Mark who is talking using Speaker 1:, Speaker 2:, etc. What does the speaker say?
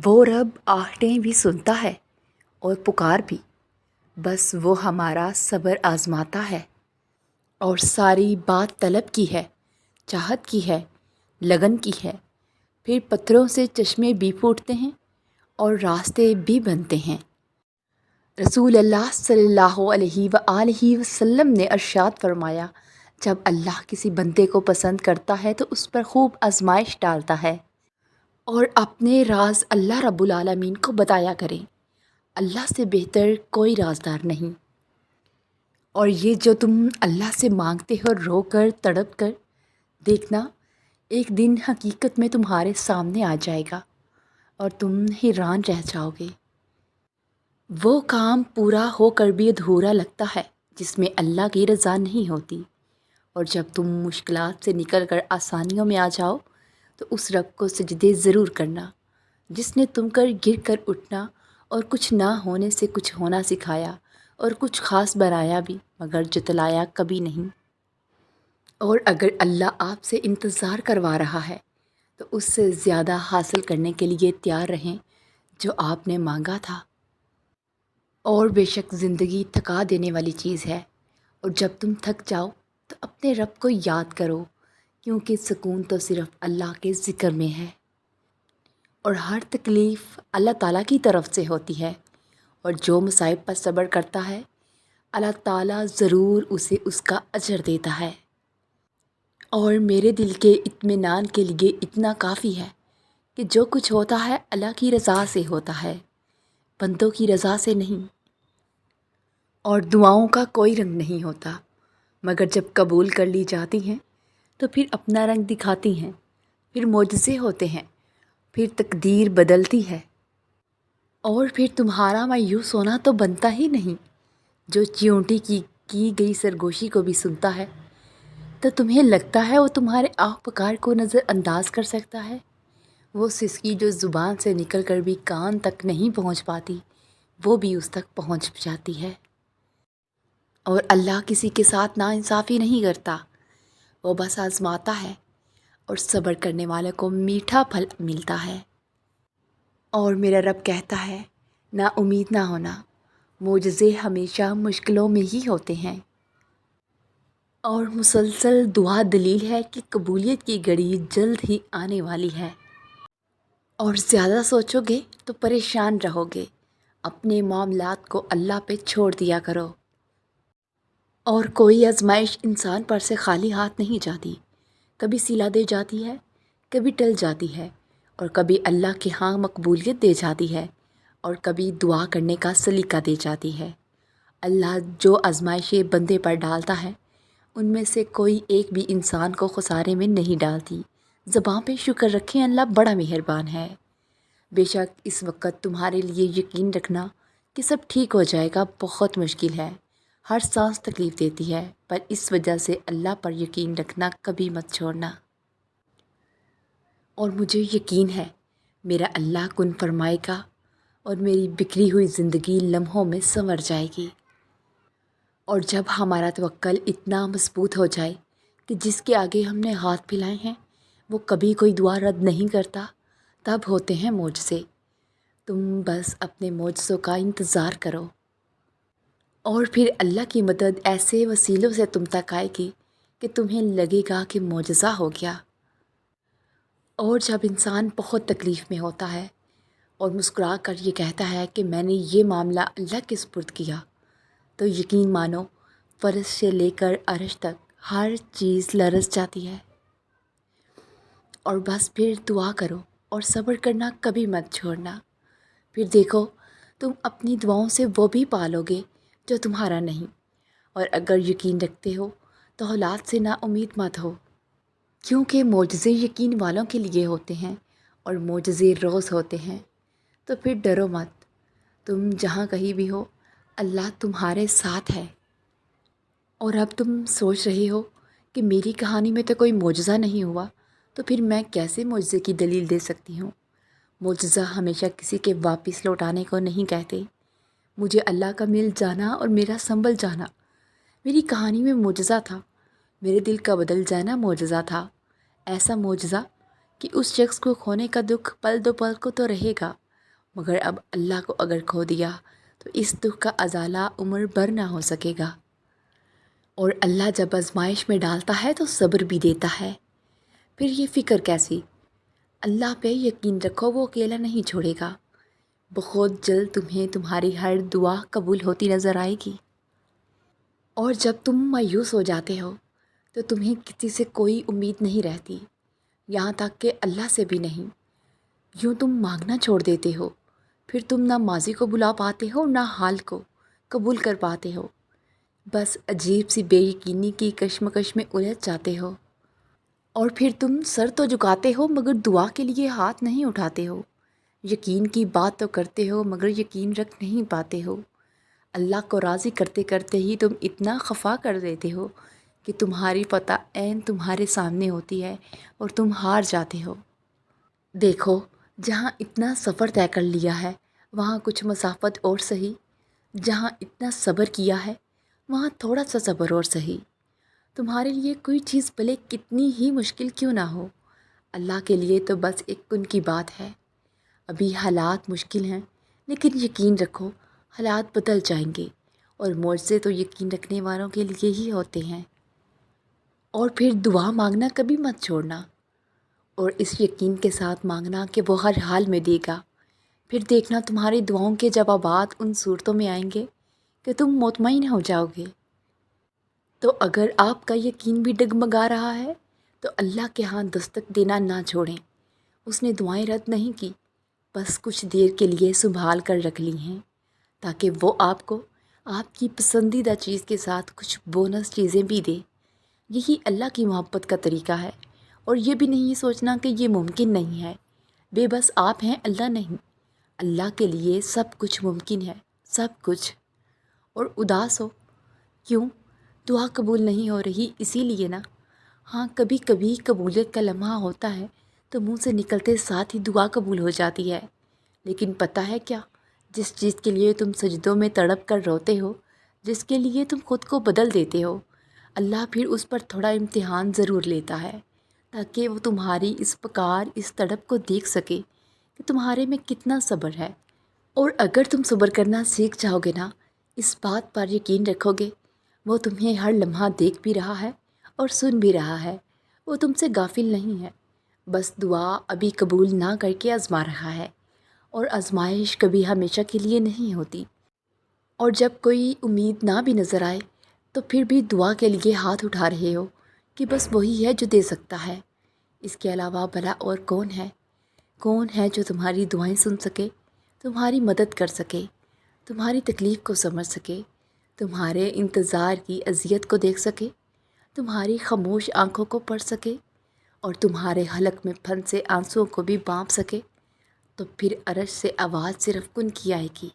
Speaker 1: وہ رب آہٹیں بھی سنتا ہے اور پکار بھی، بس وہ ہمارا صبر آزماتا ہے۔ اور ساری بات طلب کی ہے، چاہت کی ہے، لگن کی ہے، پھر پتھروں سے چشمے بھی پھوٹتے ہیں اور راستے بھی بنتے ہیں۔ رسول اللہ صلی اللہ علیہ وآلہ وسلم نے ارشاد فرمایا، جب اللہ کسی بندے کو پسند کرتا ہے تو اس پر خوب آزمائش ڈالتا ہے اور اپنے راز اللہ رب العالمین کو بتایا کریں۔ اللہ سے بہتر کوئی رازدار نہیں۔ اور یہ جو تم اللہ سے مانگتے ہو رو کر تڑپ کر، دیکھنا ایک دن حقیقت میں تمہارے سامنے آ جائے گا اور تم حیران رہ جاؤ گے۔ وہ کام پورا ہو کر بھی ادھورا لگتا ہے جس میں اللہ کی رضا نہیں ہوتی، اور جب تم مشکلات سے نکل کر آسانیوں میں آ جاؤ تو اس رب کو سجدے ضرور کرنا جس نے تم کر گر کر اٹھنا اور کچھ نہ ہونے سے کچھ ہونا سکھایا اور کچھ خاص بنایا بھی مگر جتلایا کبھی نہیں۔ اور اگر اللہ آپ سے انتظار کروا رہا ہے تو اس سے زیادہ حاصل کرنے کے لیے تیار رہیں جو آپ نے مانگا تھا۔ اور بے شک زندگی تھکا دینے والی چیز ہے، اور جب تم تھک جاؤ تو اپنے رب کو یاد کرو، کیونکہ سکون تو صرف اللہ کے ذکر میں ہے۔ اور ہر تکلیف اللہ تعالیٰ کی طرف سے ہوتی ہے، اور جو مصائب پر صبر کرتا ہے اللہ تعالیٰ ضرور اسے اس کا اجر دیتا ہے۔ اور میرے دل کے اطمینان کے لیے اتنا کافی ہے کہ جو کچھ ہوتا ہے اللہ کی رضا سے ہوتا ہے، بندوں کی رضا سے نہیں۔ اور دعاؤں کا کوئی رنگ نہیں ہوتا، مگر جب قبول کر لی جاتی ہیں تو پھر اپنا رنگ دکھاتی ہیں، پھر معجزے ہوتے ہیں، پھر تقدیر بدلتی ہے۔ اور پھر تمہارا مایوس ہونا تو بنتا ہی نہیں۔ جو چیونٹی کی گئی سرگوشی کو بھی سنتا ہے تو تمہیں لگتا ہے وہ تمہارے آہ پکار کو نظر انداز کر سکتا ہے؟ وہ سسکی جو زبان سے نکل کر بھی کان تک نہیں پہنچ پاتی، وہ بھی اس تک پہنچ جاتی ہے۔ اور اللہ کسی کے ساتھ ناانصافی نہیں کرتا، وہ بس آزماتا ہے، اور صبر کرنے والے کو میٹھا پھل ملتا ہے۔ اور میرا رب کہتا ہے، نا امید نہ ہونا، معجزے ہمیشہ مشکلوں میں ہی ہوتے ہیں۔ اور مسلسل دعا دلیل ہے کہ قبولیت کی گھڑی جلد ہی آنے والی ہے۔ اور زیادہ سوچو گے تو پریشان رہو گے، اپنے معاملات کو اللہ پہ چھوڑ دیا کرو۔ اور کوئی آزمائش انسان پر سے خالی ہاتھ نہیں جاتی، کبھی سلا دے جاتی ہے، کبھی ٹل جاتی ہے، اور کبھی اللہ کے ہاں مقبولیت دے جاتی ہے، اور کبھی دعا کرنے کا سلیقہ دے جاتی ہے۔ اللہ جو آزمائشیں بندے پر ڈالتا ہے ان میں سے کوئی ایک بھی انسان کو خسارے میں نہیں ڈالتی۔ زباں پہ شکر رکھیں، اللہ بڑا مہربان ہے۔ بے شک اس وقت تمہارے لیے یقین رکھنا کہ سب ٹھیک ہو جائے گا بہت مشکل ہے، ہر سانس تکلیف دیتی ہے، پر اس وجہ سے اللہ پر یقین رکھنا کبھی مت چھوڑنا۔ اور مجھے یقین ہے میرا اللہ کن فرمائے گا اور میری بکھری ہوئی زندگی لمحوں میں سنور جائے گی۔ اور جب ہمارا توکل اتنا مضبوط ہو جائے کہ جس کے آگے ہم نے ہاتھ پھیلائے ہیں وہ کبھی کوئی دعا رد نہیں کرتا، تب ہوتے ہیں معجزے۔ تم بس اپنے معجزوں کا انتظار کرو، اور پھر اللہ کی مدد ایسے وسیلوں سے تم تک آئے گی کہ تمہیں لگے گا کہ معجزہ ہو گیا۔ اور جب انسان بہت تکلیف میں ہوتا ہے اور مسکرا کر یہ کہتا ہے کہ میں نے یہ معاملہ اللہ کے سپرد کیا، تو یقین مانو فرش سے لے کر عرش تک ہر چیز لرز جاتی ہے۔ اور بس پھر دعا کرو اور صبر کرنا کبھی مت چھوڑنا، پھر دیکھو تم اپنی دعاؤں سے وہ بھی پالو گے جو تمہارا نہیں۔ اور اگر یقین رکھتے ہو تو حالات سے نا امید مت ہو، کیونکہ معجزے یقین والوں کے لیے ہوتے ہیں، اور معجزے روز ہوتے ہیں۔ تو پھر ڈرو مت، تم جہاں کہیں بھی ہو اللہ تمہارے ساتھ ہے۔ اور اب تم سوچ رہے ہو کہ میری کہانی میں تو کوئی معجزہ نہیں ہوا، تو پھر میں کیسے معجزے کی دلیل دے سکتی ہوں؟ معجزہ ہمیشہ کسی کے واپس لوٹانے کو نہیں کہتے۔ مجھے اللہ کا مل جانا اور میرا سنبھل جانا میری کہانی میں معجزہ تھا، میرے دل کا بدل جانا معجزہ تھا، ایسا معجزہ کہ اس شخص کو کھونے کا دکھ پل دو پل کو تو رہے گا، مگر اب اللہ کو اگر کھو دیا تو اس دکھ کا ازالہ عمر بھر نہ ہو سکے گا۔ اور اللہ جب آزمائش میں ڈالتا ہے تو صبر بھی دیتا ہے۔ پھر یہ فکر کیسی؟ اللہ پہ یقین رکھو، وہ اکیلا نہیں چھوڑے گا۔ بہت جلد تمہیں تمہاری ہر دعا قبول ہوتی نظر آئے گی۔ اور جب تم مایوس ہو جاتے ہو تو تمہیں کسی سے کوئی امید نہیں رہتی، یہاں تک کہ اللہ سے بھی نہیں۔ یوں تم مانگنا چھوڑ دیتے ہو، پھر تم نہ ماضی کو بلا پاتے ہو نہ حال کو قبول کر پاتے ہو، بس عجیب سی بے یقینی کی کشمکش میں الجھ جاتے ہو۔ اور پھر تم سر تو جھکاتے ہو مگر دعا کے لیے ہاتھ نہیں اٹھاتے ہو، یقین کی بات تو کرتے ہو مگر یقین رکھ نہیں پاتے ہو۔ اللہ کو راضی کرتے کرتے ہی تم اتنا خفا کر دیتے ہو کہ تمہاری فتح عین تمہارے سامنے ہوتی ہے اور تم ہار جاتے ہو۔ دیکھو، جہاں اتنا سفر طے کر لیا ہے وہاں کچھ مسافت اور سہی، جہاں اتنا صبر کیا ہے وہاں تھوڑا سا صبر اور سہی۔ تمہارے لیے کوئی چیز بھلے کتنی ہی مشکل کیوں نہ ہو، اللہ کے لیے تو بس ایک کن کی بات ہے۔ ابھی حالات مشکل ہیں لیکن یقین رکھو حالات بدل جائیں گے، اور معجزے تو یقین رکھنے والوں کے لیے ہی ہوتے ہیں۔ اور پھر دعا مانگنا کبھی مت چھوڑنا، اور اس یقین کے ساتھ مانگنا کہ وہ ہر حال میں دے گا۔ پھر دیکھنا تمہاری دعاؤں کے جوابات ان صورتوں میں آئیں گے کہ تم مطمئن ہو جاؤ گے۔ تو اگر آپ کا یقین بھی ڈگمگا رہا ہے تو اللہ کے ہاں دستک دینا نہ چھوڑیں۔ اس نے دعائیں رد نہیں کی، بس کچھ دیر کے لیے سنبھال کر رکھ لی ہیں تاکہ وہ آپ کو آپ کی پسندیدہ چیز کے ساتھ کچھ بونس چیزیں بھی دے۔ یہی اللہ کی محبت کا طریقہ ہے، اور یہ بھی نہیں سوچنا کہ یہ ممکن نہیں ہے۔ بے بس آپ ہیں، اللہ نہیں۔ اللہ کے لیے سب کچھ ممکن ہے، سب کچھ۔ اور اداس ہو کیوں؟ دعا قبول نہیں ہو رہی اسی لیے نا۔ ہاں، کبھی کبھی قبولیت کا لمحہ ہوتا ہے تو منہ سے نکلتے ساتھ ہی دعا قبول ہو جاتی ہے، لیکن پتہ ہے کیا؟ جس چیز کے لیے تم سجدوں میں تڑپ کر روتے ہو، جس کے لیے تم خود کو بدل دیتے ہو، اللہ پھر اس پر تھوڑا امتحان ضرور لیتا ہے تاکہ وہ تمہاری اس پکار، اس تڑپ کو دیکھ سکے کہ تمہارے میں کتنا صبر ہے۔ اور اگر تم صبر کرنا سیکھ جاؤ گے نا، اس بات پر یقین رکھو گے وہ تمہیں ہر لمحہ دیکھ بھی رہا ہے اور سن بھی رہا ہے، وہ تم سے غافل نہیں ہے، بس دعا ابھی قبول نہ کر کے آزما رہا ہے، اور آزمائش کبھی ہمیشہ کے لیے نہیں ہوتی۔ اور جب کوئی امید نہ بھی نظر آئے تو پھر بھی دعا کے لیے ہاتھ اٹھا رہے ہو کہ بس وہی ہے جو دے سکتا ہے، اس کے علاوہ بھلا اور کون ہے؟ کون ہے جو تمہاری دعائیں سن سکے، تمہاری مدد کر سکے، تمہاری تکلیف کو سمجھ سکے، تمہارے انتظار کی اذیت کو دیکھ سکے، تمہاری خاموش آنکھوں کو پڑھ سکے، اور تمہارے حلق میں پھنسے آنسوؤں کو بھی بانپ سکے؟ تو پھر عرش سے آواز صرف کن کی آئے گی۔